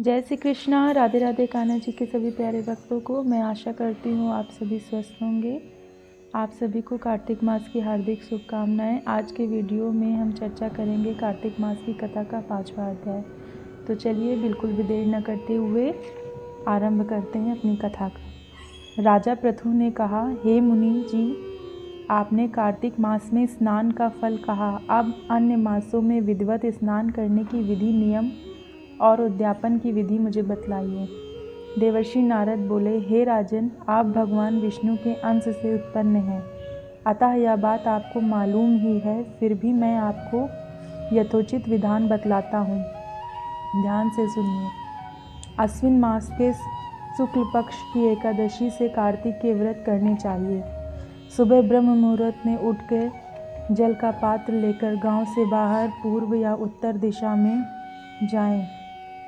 जय श्री कृष्णा। राधे राधे कान्हा जी के सभी प्यारे भक्तों को मैं आशा करती हूँ आप सभी स्वस्थ होंगे। आप सभी को कार्तिक मास की हार्दिक शुभकामनाएं। आज के वीडियो में हम चर्चा करेंगे कार्तिक मास की कथा का 5वां अध्याय। तो चलिए बिल्कुल भी देर न करते हुए आरंभ करते हैं अपनी कथा का। राजा पृथु ने कहा, हे मुनि जी, आपने कार्तिक मास में स्नान का फल कहा, अब अन्य मासों में विधिवत स्नान करने की विधि, नियम और उद्यापन की विधि मुझे बतलाइए। देवर्षि नारद बोले, हे राजन, आप भगवान विष्णु के अंश से उत्पन्न हैं, अतः यह बात आपको मालूम ही है, फिर भी मैं आपको यथोचित विधान बतलाता हूँ, ध्यान से सुनिए। अश्विन मास के शुक्ल पक्ष की एकादशी से कार्तिक के व्रत करने चाहिए। सुबह ब्रह्म मुहूर्त में उठकर जल का पात्र लेकर गांव से बाहर पूर्व या उत्तर दिशा में जाएं।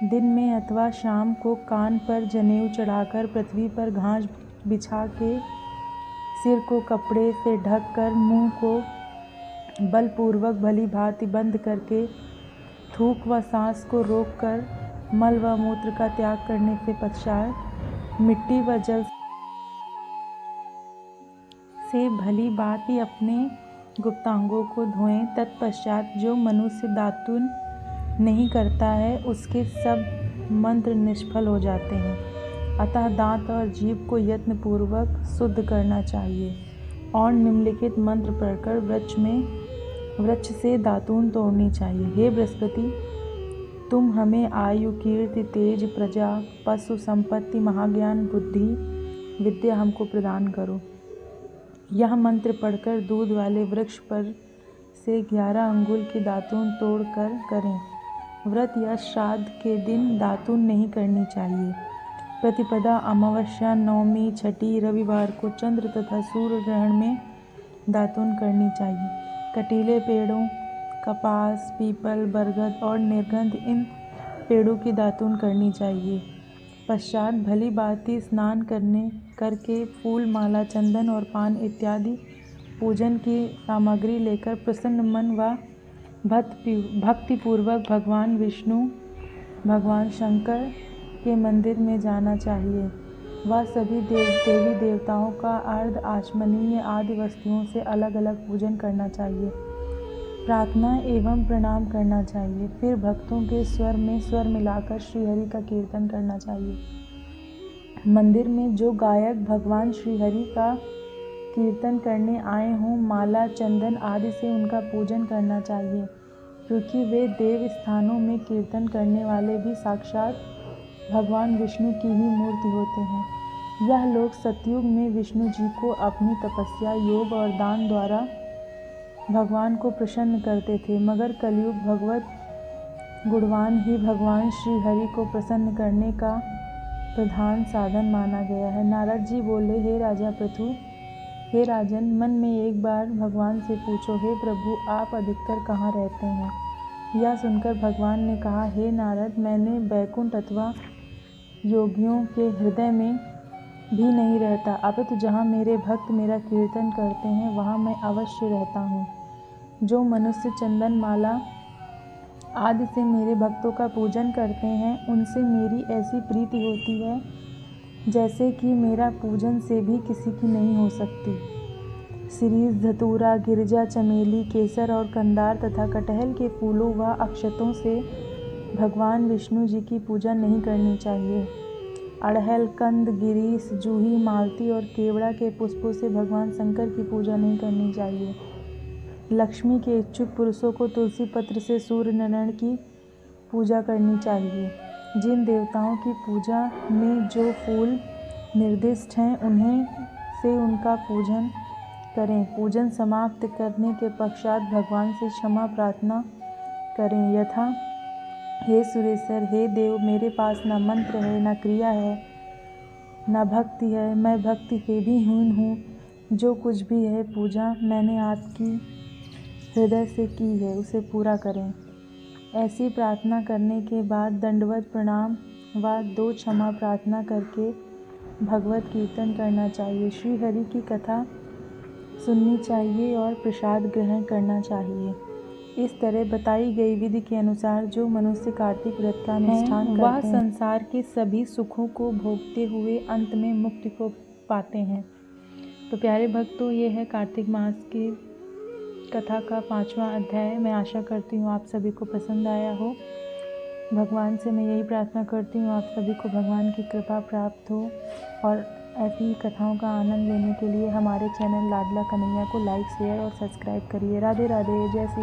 दिन में अथवा शाम को कान पर जनेऊ चढ़ाकर पृथ्वी पर घास बिछा के सिर को कपड़े से ढककर मुंह को बलपूर्वक भली भांति बंद करके थूक व सांस को रोककर मल व मूत्र का त्याग करने के पश्चात मिट्टी व जल से भली भांति अपने गुप्तांगों को धोएं। तत्पश्चात जो मनुष्य दातुन नहीं करता है उसके सब मंत्र निष्फल हो जाते हैं, अतः दांत और जीभ को यत्नपूर्वक शुद्ध करना चाहिए और निम्नलिखित मंत्र पढ़कर वृक्ष से दातून तोड़नी चाहिए। हे बृहस्पति, तुम हमें आयु, कीर्ति, तेज, प्रजा, पशु संपत्ति, महाज्ञान, बुद्धि, विद्या हमको प्रदान करो। यह मंत्र पढ़कर दूध वाले वृक्ष पर से 11 अंगुल की दातून तोड़कर करें। व्रत या श्राद्ध के दिन दातून नहीं करनी चाहिए। प्रतिपदा, अमावस्या, नवमी, छठी, रविवार को चंद्र तथा सूर्य ग्रहण में दातून करनी चाहिए। कटीले पेड़ों, कपास, पीपल, बरगद और निर्गंध, इन पेड़ों की दातून करनी चाहिए। पश्चात भली भांति स्नान करके फूल, माला, चंदन और पान इत्यादि पूजन की सामग्री लेकर प्रसन्न मन व भक्तिपूर्वक भगवान विष्णु, भगवान शंकर के मंदिर में जाना चाहिए। वह सभी देवी देवताओं का अर्ध आचमनीय आदि वस्तुओं से अलग अलग पूजन करना चाहिए। प्रार्थना एवं प्रणाम करना चाहिए। फिर भक्तों के स्वर में स्वर मिलाकर श्रीहरि का कीर्तन करना चाहिए। मंदिर में जो गायक भगवान श्रीहरि का कीर्तन करने आए हों, माला, चंदन आदि से उनका पूजन करना चाहिए, क्योंकि वे देव स्थानों में कीर्तन करने वाले भी साक्षात भगवान विष्णु की ही मूर्ति होते हैं। यह लोग सतयुग में विष्णु जी को अपनी तपस्या, योग और दान द्वारा भगवान को प्रसन्न करते थे, मगर कलयुग भगवत गुणवान ही भगवान श्री हरि को प्रसन्न करने का प्रधान साधन माना गया है। नारद जी बोले, हे राजा पृथु, हे राजन, मन में एक बार भगवान से पूछो, हे प्रभु, आप अधिकतर कहाँ रहते हैं? यह सुनकर भगवान ने कहा, हे नारद, मैंने बैकुंठ अथवा योगियों के हृदय में भी नहीं रहता, अपितु जहाँ मेरे भक्त मेरा कीर्तन करते हैं वहाँ मैं अवश्य रहता हूँ। जो मनुष्य चंदन, माला आदि से मेरे भक्तों का पूजन करते हैं, उनसे मेरी ऐसी प्रीति होती है जैसे कि मेरा पूजन से भी किसी की नहीं हो सकती। शिरीष, धतूरा, गिरजा, चमेली, केसर और कंदार तथा कटहल के फूलों व अक्षतों से भगवान विष्णु जी की पूजा नहीं करनी चाहिए। अड़हल, कंद, गिरीश, जूही, मालती और केवड़ा के पुष्पों से भगवान शंकर की पूजा नहीं करनी चाहिए। लक्ष्मी के इच्छुक पुरुषों को तुलसी पत्र से सूर्य नारायण की पूजा करनी चाहिए। जिन देवताओं की पूजा में जो फूल निर्दिष्ट हैं उन्हें से उनका पूजन करें। पूजन समाप्त करने के पश्चात भगवान से क्षमा प्रार्थना करें, यथा, हे सुरेश्वर, हे देव, मेरे पास न मंत्र है, न क्रिया है, न भक्ति है, मैं भक्ति से भी हीन हूँ। जो कुछ भी है पूजा मैंने आपकी हृदय से की है, उसे पूरा करें। ऐसी प्रार्थना करने के बाद दंडवत प्रणाम व 2 क्षमा प्रार्थना करके भगवत कीर्तन करना चाहिए। श्री हरि की कथा सुननी चाहिए और प्रसाद ग्रहण करना चाहिए। इस तरह बताई गई विधि के अनुसार जो मनुष्य कार्तिक व्रत का अनुष्ठान करते हैं वह संसार के सभी सुखों को भोगते हुए अंत में मुक्ति को पाते हैं। तो प्यारे भक्तों, ये है कार्तिक मास की कथा का 5वां अध्याय। मैं आशा करती हूँ आप सभी को पसंद आया हो। भगवान से मैं यही प्रार्थना करती हूँ आप सभी को भगवान की कृपा प्राप्त हो, और ऐसी ही कथाओं का आनंद लेने के लिए हमारे चैनल लाडला कन्हैया को लाइक, शेयर और सब्सक्राइब करिए। राधे राधे, जय श्री